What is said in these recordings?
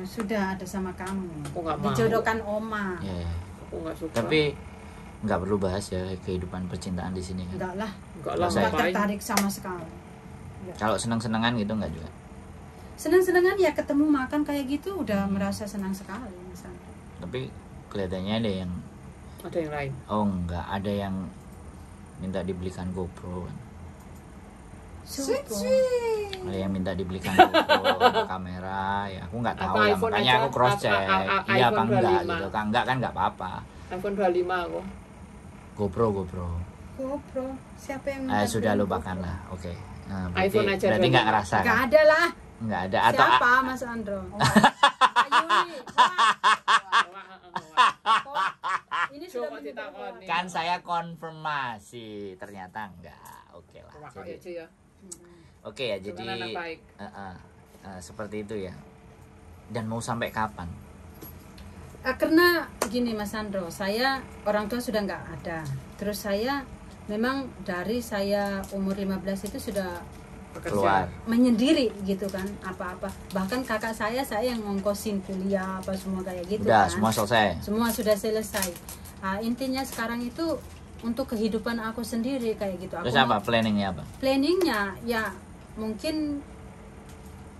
Sudah ada sama kamu. Aku nggak mau. Dijodohkan Oma. Ya, Aku nggak suka. tapi nggak perlu bahas ya kehidupan percintaan di sini kan. Enggak lah. Enggak lah, Saya- Enggak ngapain? tertarik sama sekali. Kalau senang-senangan gitu nggak juga. Senang-senangan ya ketemu makan kayak gitu udah merasa senang sekali misalnya. Tapi kelihatannya ada yang Ada yang lain. nggak ada yang minta dibelikan GoPro kan. Sweet. Ada yang minta dibelikan GoPro, kamera, ya aku nggak tahu Apa ya, iPhone makanya aja? aku cross check, iya apa iPhone enggak 25. gitu kan, enggak kan nggak apa-apa. iPhone 25 aku. GoPro, GoPro. Siapa yang sudah lupakan lah, oke. Nah, iPhone aja berarti nggak 25. ngerasa Enggak kan? ada lah. Nggak ada atau Siapa Mas Andro? Ayuni. Ini sudah Coba ditakoni. kan saya konfirmasi ternyata enggak, oke lah. Wah, Jadi, aja ya. oke ya, jadi Cuman anak baik. seperti itu ya. Dan mau sampai kapan? Karena gini Mas Andro, saya orang tua sudah nggak ada. Terus saya memang dari saya umur 15 itu sudah Bekerja. Keluar. menyendiri gitu kan, apa-apa. Bahkan kakak saya yang ngongkosin kuliah apa semua kayak gitu Udah, kan. semua selesai. Semua sudah selesai. Intinya sekarang itu untuk kehidupan aku sendiri kayak gitu. Terus Aku apa planningnya apa? planningnya ya mungkin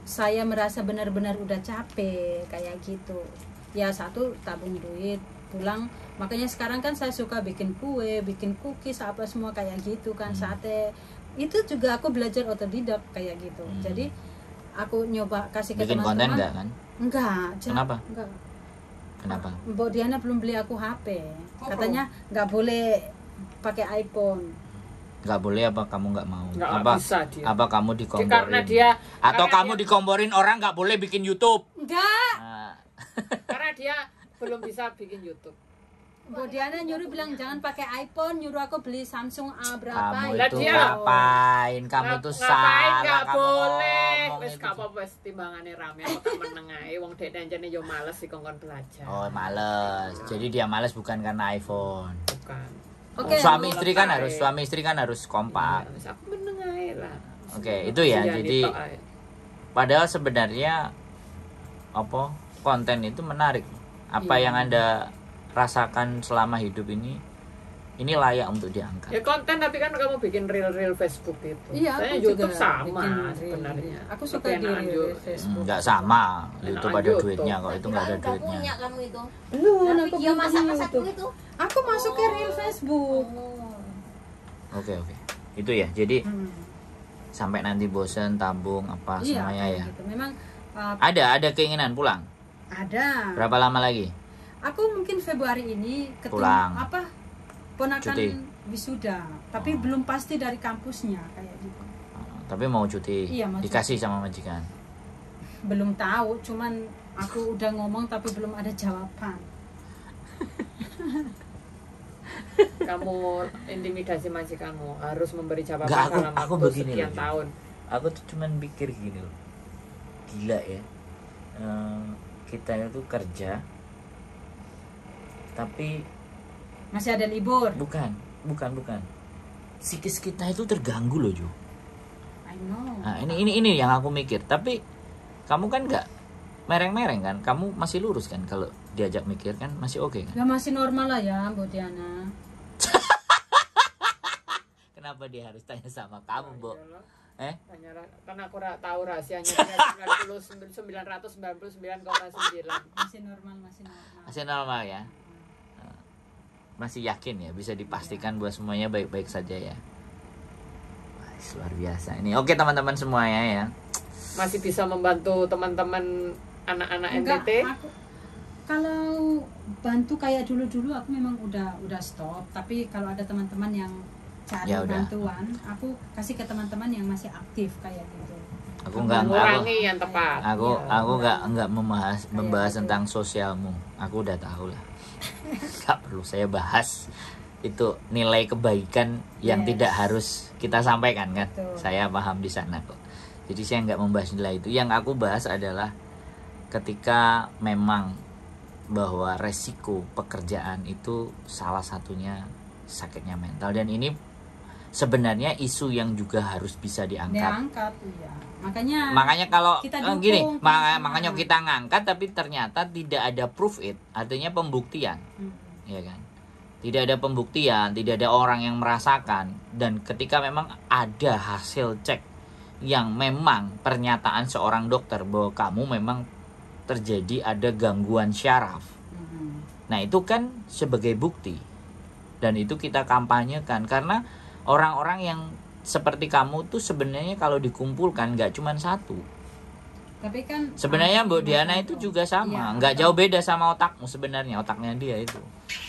saya merasa benar-benar udah capek kayak gitu. Ya satu tabung duit pulang, makanya sekarang kan saya suka bikin kue, bikin cookies apa semua kayak gitu kan, sate. Itu juga aku belajar otodidak kayak gitu. Jadi aku nyoba kasih ke Bikin teman-teman. konten enggak kan? Enggak. Kenapa? Enggak. Kenapa? Mbak Diana belum beli aku HP. Katanya nggak boleh pakai iPhone. Nggak boleh apa kamu nggak mau? Nggak apa bisa dia. apa kamu dikomporin? Karena dia Atau karena kamu dia- dikomporin orang nggak boleh bikin YouTube? Enggak. Nah, karena dia belum bisa bikin YouTube. Mbak Diana nyuruh bilang jangan pakai iPhone, nyuruh aku beli Samsung A berapa. kamu Lah itu dia- ngapain? Kamu itu Ngapain salah. nggak Kamu boleh? ngomong Wes itu. gak apa-apa, wes timbangane rame apa tak meneng ae. Wong dek danjane yo males dikongkon belajar. Oh males. Jadi dia males bukan karena iPhone. Bukan. Oke. Suami istri kan Selesai. harus kompak. Ya, wes aku meneng ae lah. Oke, itu ya. Iya, Jadi nitok ae. padahal sebenarnya apa konten itu menarik. Apa Iya. yang Anda rasakan selama hidup ini layak untuk diangkat. Ya konten, tapi kan kamu bikin reel Facebook itu. Iya, Saya aku YouTube juga sama bikin reel. sebenarnya. Aku suka Tapi di enakan reel YouTube. Facebook. Nggak sama. Enakan YouTube ada YouTube. duitnya kok, itu nggak ada Udah duitnya. punya kamu itu. Belum, Tapi aku dia belum masak-masak YouTube. dulu itu. Aku masuk ke reel Facebook. Oh. Oke. Itu ya. Jadi Hmm. sampai nanti bosen tabung apa Iya, semuanya kayak ya. gitu. Memang Ada keinginan pulang. ada. Berapa lama lagi? Aku mungkin Februari ini ketemu Pulang. ponakan Cuti. wisuda, tapi Oh. belum pasti dari kampusnya kayak gitu. Tapi mau cuti. Iya, mau Dikasih sama majikan. Belum tahu, cuman aku udah ngomong tapi belum ada jawaban. Kamu intimidasi majikanmu harus memberi jawaban Nggak, dalam aku waktu begini sekian loh. tahun. Aku tuh cuman pikir gini loh. Gila ya. Kita itu kerja tapi Masih ada libur. bukan. Psikis kita itu terganggu loh, Jo. I know. Nah, ini yang aku mikir. Tapi kamu kan nggak mereng-mereng kan? Kamu masih lurus kan kalau diajak mikir kan masih oke kan? Ya masih normal lah ya, Bu Diana. Kenapa dia harus tanya sama kamu, Bo? Tanyalah, karena aku tahu rahasianya dia 999,9. Masih normal. Masih normal ya? Masih yakin ya? Bisa dipastikan bahwa semuanya baik-baik saja ya? Wah, luar biasa ini. Oke teman-teman semuanya ya. Masih bisa membantu teman-teman anak-anak Enggak, NTT. aku kalau bantu kayak dulu-dulu aku memang udah stop. Tapi kalau ada teman-teman yang cari Ya udah. bantuan, aku kasih ke teman-teman yang masih aktif kayak gitu. Aku nggak Mengurangi yang tepat. Aku Iya, nggak membahas gitu. tentang sosialmu. Aku udah tahu lah. Nggak perlu saya bahas. Itu nilai kebaikan yang Yes. tidak harus kita sampaikan kan. Betul. Saya paham di sana kok. Jadi saya nggak membahas nilai itu. Yang aku bahas adalah ketika memang bahwa resiko pekerjaan itu salah satunya sakitnya mental, dan ini sebenarnya isu yang juga harus bisa diangkat. Diangkat, iya. Makanya kalau kita dukung, gini, makanya kita ngangkat tapi ternyata tidak ada proof it, artinya pembuktian. Ya kan? Tidak ada pembuktian, tidak ada orang yang merasakan, dan ketika memang ada hasil cek yang memang pernyataan seorang dokter bahwa kamu memang terjadi ada gangguan syaraf. Nah, itu kan sebagai bukti. Dan itu kita kampanyekan karena orang-orang yang seperti kamu tuh sebenarnya kalau dikumpulkan nggak cuma satu. Tapi kan sebenarnya Mbak Diana itu juga sama, nggak jauh beda sama otakmu sebenarnya. Otaknya dia itu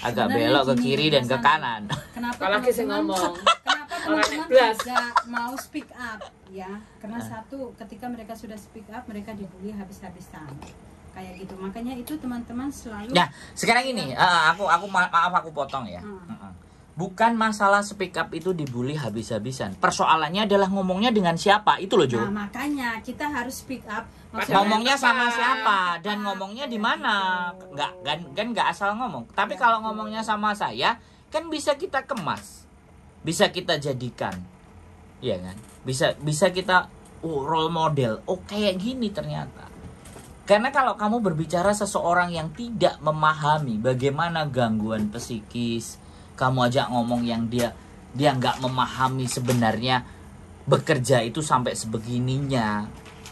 agak sebenarnya belok ke kiri dan ke kanan. Kenapa Apalagi sih ngomong. Kenapa teman-teman tidak mau speak up ya? Karena satu, ketika mereka sudah speak up, mereka dibully habis-habisan. Kayak gitu. Makanya itu teman-teman selalu. Nah, sekarang ini maaf aku potong ya. Bukan masalah speak up itu dibully habis-habisan. Persoalannya adalah ngomongnya dengan siapa, itu loh Jo. Nah, makanya kita harus speak up. Ngomongnya sama siapa dan ngomongnya di mana? Nggak asal ngomong. Tapi kalau ngomongnya sama saya, kan bisa kita kemas, bisa kita jadikan, ya kan? Bisa kita role model. Oh, kayak gini ternyata. Karena kalau kamu berbicara seseorang yang tidak memahami bagaimana gangguan psikis, kamu ajak ngomong yang dia nggak memahami sebenarnya bekerja itu sampai sebegininya,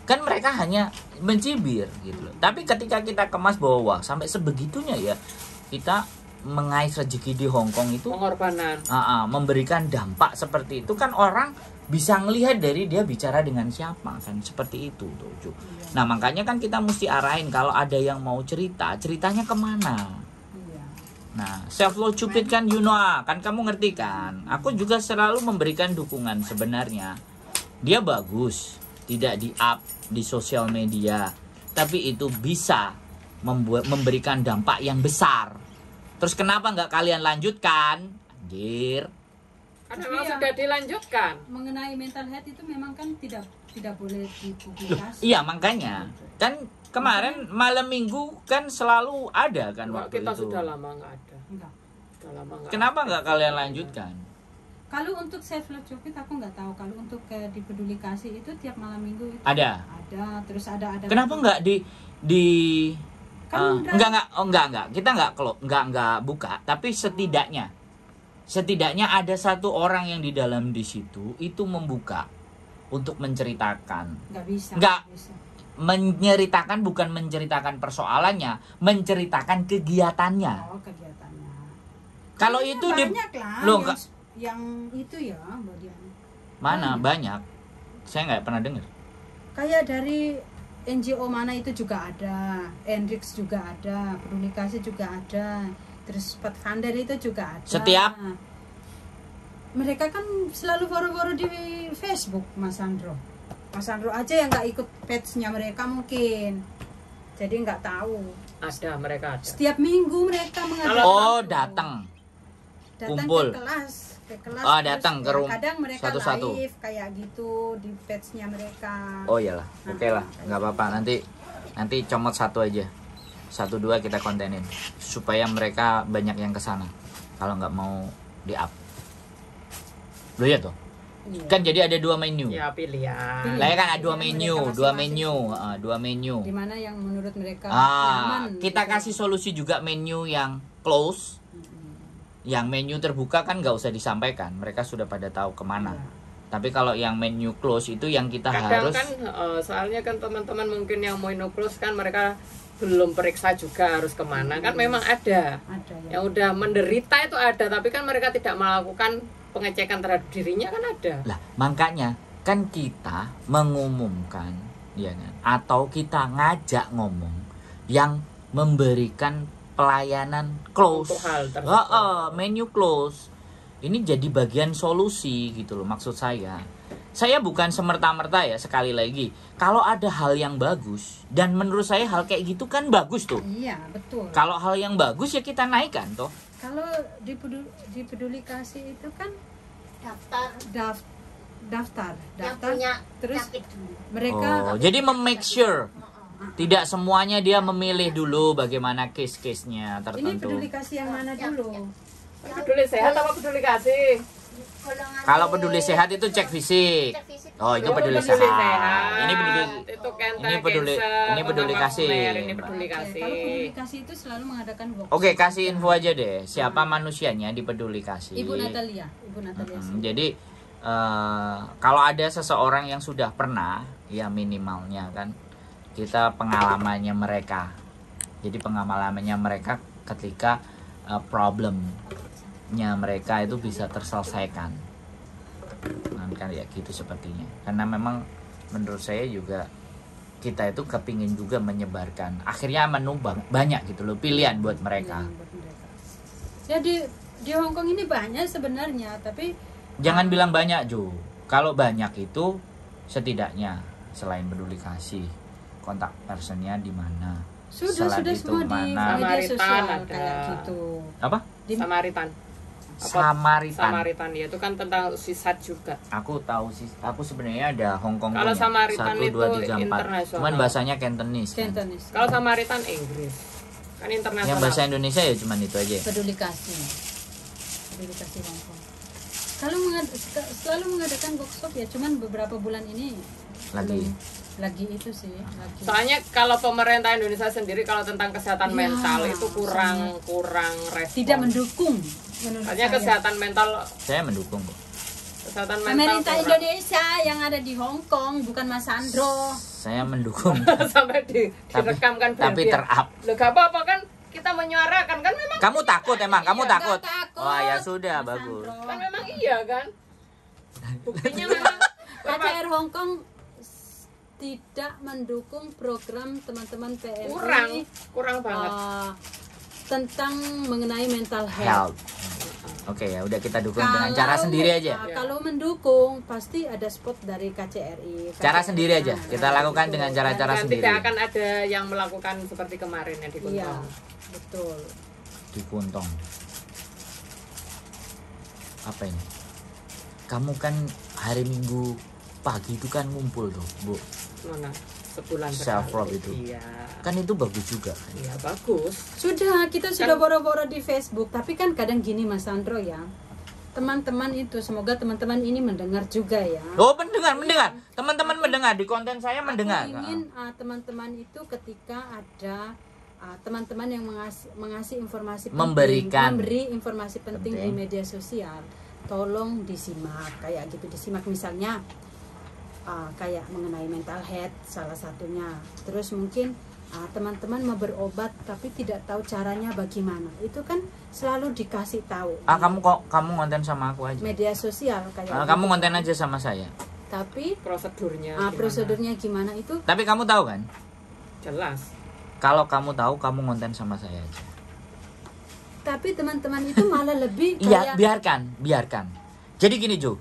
kan mereka hanya mencibir gitu loh. Tapi ketika kita kemas bahwa wah, sampai sebegitunya ya kita mengais rezeki di Hong Kong itu, pengorbanan, memberikan dampak seperti itu, kan orang bisa ngelihat dari dia bicara dengan siapa, kan seperti itu tuh. Nah, makanya kan kita mesti arahin kalau ada yang mau ceritanya kemana. Nah, self love cupid kan kan kamu ngerti kan? Aku juga selalu memberikan dukungan sebenarnya. Dia bagus, tidak di-up di sosial media, tapi itu bisa memberikan dampak yang besar. Terus kenapa nggak kalian lanjutkan? Anjir. Karena memang sudah dilanjutkan. Mengenai mental health itu memang kan tidak boleh dipublikasi. Iya, makanya. Kan kemarin malam minggu kan selalu ada kan waktu kita itu. Sudah lama nggak ada. Sudah lama nggak. Kenapa nggak kalian lanjutkan? Kalau untuk self love cupid aku nggak tahu. Kalau untuk di peduli kasih itu tiap malam minggu itu ada. Terus ada. Kenapa nggak di kan enggak. Kita nggak buka, tapi setidaknya ada satu orang yang di dalam di situ itu membuka untuk menceritakan. Nggak bisa. Menceritakan bukan menceritakan persoalannya, menceritakan kegiatannya. Oh, kegiatannya. Kalau itu banyak lah yang itu ya, Mbak Diana. Mana banyak? Saya nggak pernah dengar. Kayak dari NGO mana itu juga ada, Hendrix juga ada, Peduli Kasih juga ada, terus Pathfinder itu juga ada. Setiap mereka kan selalu foro-foro di Facebook, Mas Andro aja yang nggak ikut page-nya mereka mungkin, jadi nggak tahu. Ada, mereka ada. Setiap minggu mereka mengadakan. Datang kumpul ke kelas. Oh, datang ke rumah. Kadang mereka satu-satu live kayak gitu di page-nya mereka. Oh iyalah, oke lah, nggak apa-apa. Nanti comot satu aja, 1-2 kita kontenin supaya mereka banyak yang kesana. Kalau nggak mau di up, lo ya tuh. Iya. Kan jadi ada 2 menu. Ya, pilihan. Lah ya kan ada 2 menu. Di mana yang menurut mereka nyaman. Kita kasih solusi juga menu yang close. Yang menu terbuka kan nggak usah disampaikan, mereka sudah pada tahu kemana. Tapi kalau yang menu close itu yang kita kadang harus kan soalnya kan teman-teman mungkin yang menu close kan mereka belum periksa juga harus kemana. Kan memang ada ya. Yang udah menderita itu ada, tapi kan mereka tidak melakukan pengecekan terhadap dirinya, kan ada. Lah, makanya kan kita mengumumkan ya kan, atau kita ngajak ngomong yang memberikan pelayanan close. Menu close. Ini jadi bagian solusi gitu loh, maksud saya. Saya bukan semerta-merta ya, sekali lagi. Kalau ada hal yang bagus, dan menurut saya hal kayak gitu kan bagus tuh. Iya, betul. Kalau hal yang bagus ya kita naikkan toh. Kalau di peduli kasih itu kan daftar yang punya terus mereka jadi make sure tidak semuanya dia memilih dulu bagaimana case-case-nya tertentu. Ini peduli kasih yang mana dulu? Peduli sehat apa peduli kasih? Kalau peduli sehat itu cek fisik. Oh, itu peduli sehat. Ini peduli itu cancer, ini peduli cancer, ini peduli otak kasih. akumer, ini peduli Oke, kasih. kalau peduli kasih itu selalu mengadakan workshop. Oke, kasih info aja deh. Siapa manusianya di peduli kasih? Ibu Natalia Jadi kalau ada seseorang yang sudah pernah, ya minimalnya kan kita pengalamannya mereka. Jadi pengalamannya mereka ketika problemnya mereka itu bisa terselesaikan. Nah, kan ya gitu sepertinya. Karena memang menurut saya juga kita itu kepingin juga menyebarkan. Akhirnya menumbang banyak gitu loh pilihan buat mereka. Ya di Hong Kong ini banyak sebenarnya, tapi Jangan bilang banyak Jo. Kalau banyak itu setidaknya selain peduli kasih, kontak personnya di mana? sudah Selain itu semua di mana? media sosial Samaritan kayak ada. gitu. Apa? Samaritan. Samaritan. Samaritan ya itu kan tentang sisat juga. Aku tahu sih. Aku sebenarnya ada Hong Kong. Kalau Samaritan 1, itu 2, 3, 4. internasional. Cuman bahasanya Cantonese. Kan? Cantonese. Kalau Samaritan Inggris kan internasional. Yang bahasa Indonesia ya cuman itu aja. Peduli kasih Hong Kong. Kalau selalu mengadakan workshop ya, cuman beberapa bulan ini Lagi. lagi itu sih. Lagi. Soalnya kalau pemerintah Indonesia sendiri kalau tentang kesehatan Ya, mental itu kurang respon. Tidak mendukung menurut Soalnya saya. kesehatan mental Saya mendukung kok. kesehatan mental Pemerintah kurang. Indonesia yang ada di Hong Kong, bukan Mas Sandro. Saya mendukung. Sampai direkam kan tapi biar- ter-up. Loh, gak apa-apa kan kita menyuarakan kan memang Kamu takut emang? Kamu Iya, takut? nggak takut, Wah ya sudah Mas bagus. Sandro. kan memang iya kan. Buktinya memang KCR Hong Kong tidak mendukung program teman-teman PMI kurang banget. tentang mengenai mental Health. health. Oke ya udah kita dukung dengan cara sendiri aja. Kalau mendukung pasti ada spot dari KCRI. Cara sendiri aja. Kita lakukan gitu. dengan cara-cara Dan sendiri. tidak akan ada yang melakukan seperti kemarin yang di Iya, Kuntong. betul. Di Kuntong. Apa ini? Kamu kan hari Minggu pagi itu kan ngumpul tuh, Bu. Mana? Sebulan Self love sekali. itu. Iya. Kan itu bagus juga. Iya, bagus. Kita sudah boro-boro di Facebook, tapi kan kadang gini Mas Sandro ya. Teman-teman itu, semoga teman-teman ini mendengar juga ya. Oh, mendengar. Teman-teman mendengar di konten saya mendengar. Aku ingin teman-teman itu ketika ada teman-teman yang mengasih informasi penting, memberi informasi penting di media sosial, tolong disimak kayak gitu, disimak misalnya kayak mengenai mental health salah satunya. Terus mungkin teman-teman mau berobat tapi tidak tahu caranya bagaimana, itu kan selalu dikasih tahu. Kamu konten sama aku aja. Media sosial kayak Kamu gitu. konten aja sama saya. Tapi Prosedurnya prosedurnya gimana itu Tapi kamu tahu kan? jelas. Kalau kamu tahu, kamu konten sama saya aja. tapi teman-teman itu malah lebih Iya, kayak biarkan. Jadi gini Jo,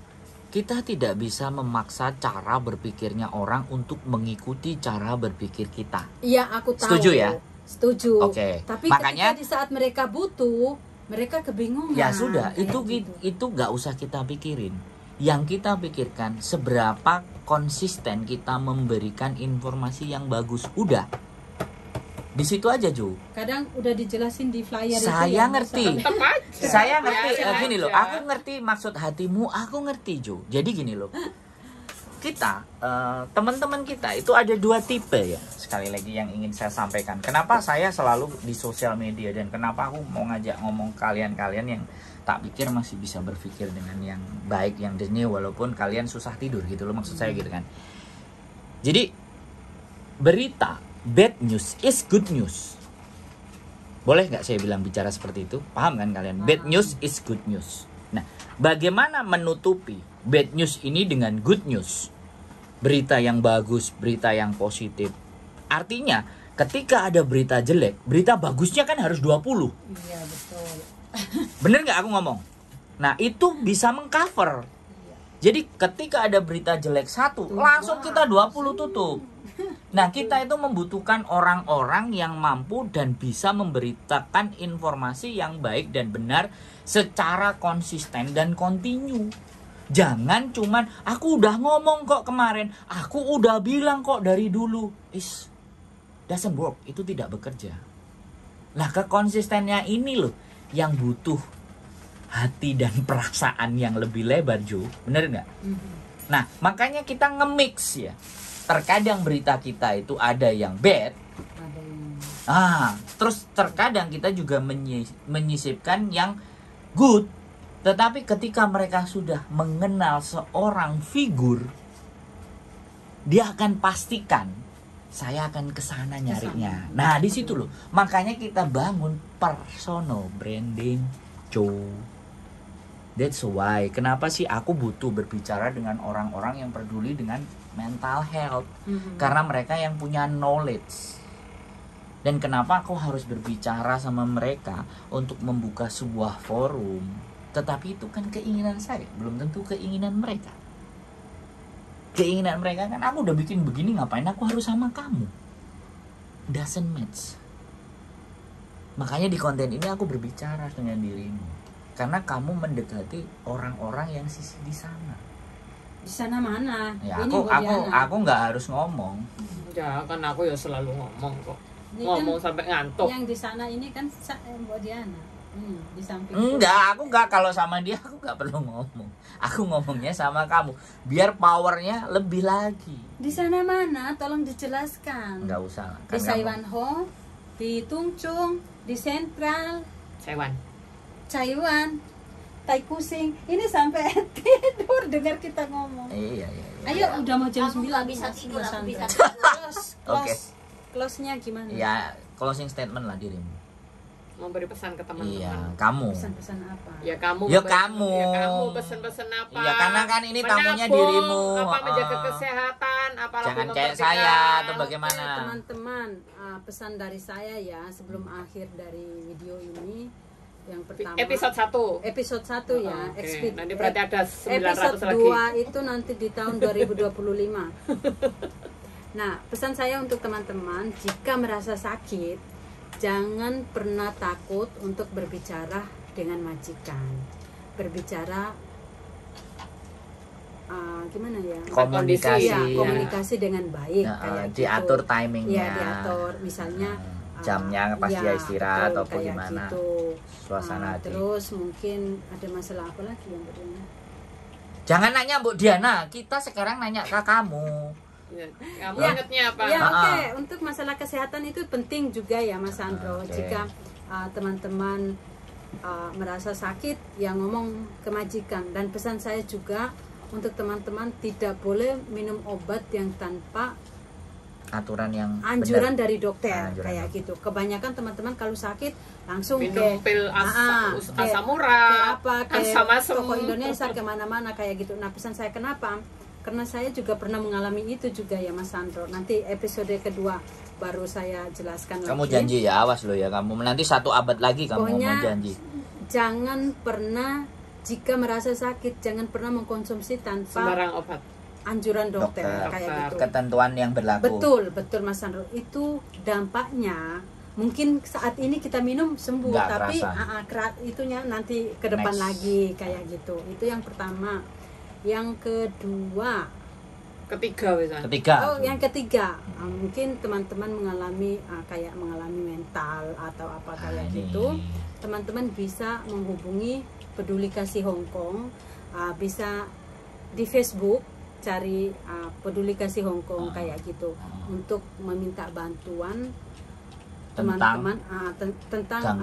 kita tidak bisa memaksa cara berpikirnya orang untuk mengikuti cara berpikir kita. iya aku tahu. Setuju ya? Setuju. Oke. Tapi Makanya- ketika di saat mereka butuh, mereka kebingungan. Ya sudah, kayak itu gitu. nggak usah kita pikirin. Yang kita pikirkan seberapa konsisten kita memberikan informasi yang bagus. Udah. Di situ aja Jo. Kadang udah dijelasin di flyer itu Saya ya, ngerti. Tetap aja. Saya ngerti. Biarin Gini loh, aja. aku ngerti maksud hatimu. Aku ngerti Jo. Jadi gini loh. Kita teman-teman kita itu ada dua tipe ya. Sekali lagi yang ingin saya sampaikan. Kenapa saya selalu di sosial media dan kenapa aku mau ngajak ngomong kalian-kalian yang tak pikir masih bisa berpikir dengan yang baik, yang jernih walaupun kalian susah tidur gitu loh, maksud saya gitu kan. Jadi berita bad news is good news. Boleh nggak saya bilang bicara seperti itu? Paham kan kalian? Bad news is good news. Nah, bagaimana menutupi bad news ini dengan good news? Berita yang bagus, berita yang positif. Artinya, ketika ada berita jelek, berita bagusnya kan harus 20. Iya, betul. Bener nggak aku ngomong? Nah, itu bisa mengcover. Jadi ketika ada berita jelek satu, langsung kita 20 tutup. Nah, kita itu membutuhkan orang-orang yang mampu dan bisa memberitakan informasi yang baik dan benar secara konsisten dan kontinu. Jangan cuman aku udah ngomong kok kemarin, aku udah bilang kok dari dulu. Doesn't work, itu tidak bekerja. Nah, kekonsistennya ini loh yang butuh hati dan perasaan yang lebih lebar, Jo. Bener nggak? Nah, makanya kita nge-mix ya. Terkadang berita kita itu ada yang bad. Terus terkadang kita juga menyisipkan yang good. Tetapi ketika mereka sudah mengenal seorang figur, dia akan pastikan saya akan kesana nyarinya. Nah, di situ loh. Makanya kita bangun personal branding, That's why kenapa sih aku butuh berbicara dengan orang-orang yang peduli dengan mental health, karena mereka yang punya knowledge. Dan kenapa aku harus berbicara sama mereka untuk membuka sebuah forum? Tetapi itu kan keinginan saya, belum tentu keinginan mereka. Keinginan mereka kan, aku udah bikin begini, ngapain aku harus sama kamu? Doesn't match. Makanya di konten ini aku berbicara dengan dirimu. Karena kamu mendekati orang-orang yang sisi di sana. Di sana mana? Ya, Ini aku nggak harus ngomong. Ya kan aku ya selalu ngomong kok. Ini Ngomong kan sampai ngantuk. Yang di sana ini kan Mbak Diana. Ini di samping. Enggak, aku nggak, kalau sama dia aku nggak perlu ngomong. Aku ngomongnya sama kamu, biar powernya lebih lagi. Di sana mana? Tolong dijelaskan. Nggak usah. Di Saiwanho, di Tungchung, di Sentral, Taiwan, Tai Kusing. Ini sampai tidur dengar kita ngomong. Iya. Ayo, udah mau jam 9. Aku nggak bisa tidur, aku bisa tidur. Oke. Close-nya gimana? Ya, closing statement lah dirimu. Memberi pesan ke teman-teman. Iya, kamu. Pesan-pesan apa? Ya kamu. Ya kamu. Ya kamu pesen-pesen apa? Iya, karena kan ini tamunya Menabung, dirimu. Apa menjaga kesehatan, apalagi Jangan kayak mempertikan. saya atau bagaimana. Teman-teman, pesan dari saya ya sebelum akhir dari video ini, yang pertama Episode 1 ya. Okay. Nanti berarti ada 900 episode lagi. 2 itu nanti di tahun 2025. Nah, pesan saya untuk teman-teman, jika merasa sakit, jangan pernah takut untuk berbicara dengan majikan. Berbicara gimana ya? Komunikasi dengan baik, kayak diatur gitu. timingnya. Ya, diatur. Misalnya jamnya pas dia istirahat atau kayak gimana. Gitu. Suasana hati. Terus mungkin ada masalah apa lagi yang berikutnya? Jangan nanya Mbak Diana, kita sekarang nanya ke kamu. Ya, kamu ingatnya apa? Ya, oke. Untuk masalah kesehatan itu penting juga ya Mas Andro. Jika teman-teman merasa sakit, ya ngomong ke majikan. Dan pesan saya juga untuk teman-teman tidak boleh minum obat yang tanpa aturan yang anjuran benar. Dari dokter, kayak gitu. Kebanyakan teman-teman kalau sakit langsung minum pil asam urat, kayak toko Indonesia kemana-mana kayak gitu. Nah, pesan saya kenapa? Karena saya juga pernah mengalami itu juga ya Mas Sandro. Nanti episode kedua baru saya jelaskan kamu lagi. Janji ya, awas loh ya kamu. Nanti 1 abad lagi kamu Pokoknya, ngomong janji. Jangan pernah, jika merasa sakit, jangan pernah mengkonsumsi tanpa sembarang obat. Anjuran dokter kayak gitu. Ketentuan yang berlaku. Betul Mas Sandro. Itu dampaknya mungkin saat ini kita minum sembuh, nggak tapi kerasa. nanti ke depan Next. lagi kayak gitu. Itu yang pertama. Yang kedua, ketiga. Yang ketiga, mungkin teman-teman mengalami kayak mengalami mental atau apa kayak gitu. Teman-teman bisa menghubungi Peduli Kasih Hong Kong, bisa di Facebook cari Peduli Kasih Hong Kong kayak gitu untuk meminta bantuan teman-teman tentang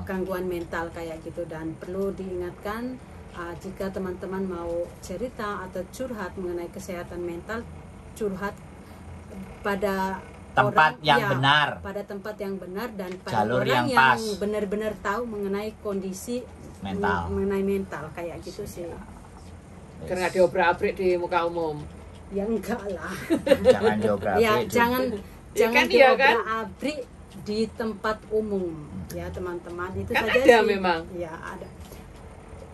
gangguan mental kayak gitu. Dan perlu diingatkan, jika teman-teman mau cerita atau curhat mengenai kesehatan mental, curhat pada tempat pada tempat yang benar dan pada jalur orang yang yang benar-benar tahu mengenai kondisi mengenai mental kayak gitu sih. Karena diobrak-abrik di muka umum. Ya enggak lah. Jangan diobrak-abrik. Ya jangan diobrak-abrik di tempat umum ya teman-teman. Itu kan saja ada sih. Memang. Ya ada.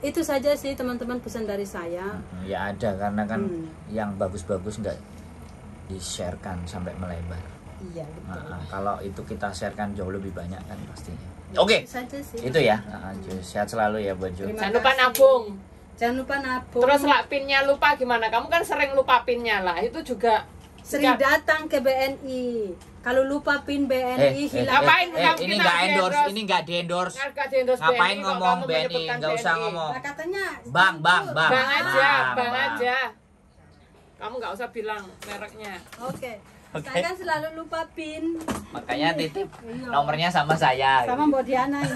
Itu saja sih teman-teman pesan dari saya. Ya ada, karena kan yang bagus-bagus nggak di-sharekan sampai melebar. Iya betul. Kalau itu kita sharekan jauh lebih banyak kan pastinya. Oke. Itu ya. Sehat selalu ya buat Jo. Jangan lupa nabung. Jangan lupa nabung. Terus lah pinnya lupa gimana? Kamu kan sering lupa pinnya lah. Itu juga Sering datang ke BNI. Kalau lupa PIN BNI hilang. Ngapain ini nggak endorse, ini nggak di endorse. Ngapain ngomong BNI? Nggak usah ngomong. Nah, katanya Bang Bang aja. Kamu nggak usah bilang mereknya. Oke. Saya kan selalu lupa PIN. Makanya titip nomornya sama saya. Sama Mbak Diana ini.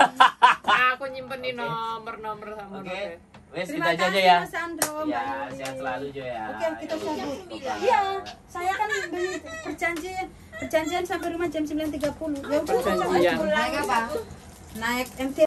Aku nyimpenin nomor sama. Oke. Wes Terima kita aja kasih ya. Mas Andro, Mbak Ya, Yuli. sehat selalu Jo ya. Oke, kita sambut. Bye-bye. Iya, saya kan beli perjanjian sampai rumah jam 9.30. Ya udah, Perjanjian. pulang. Naik MT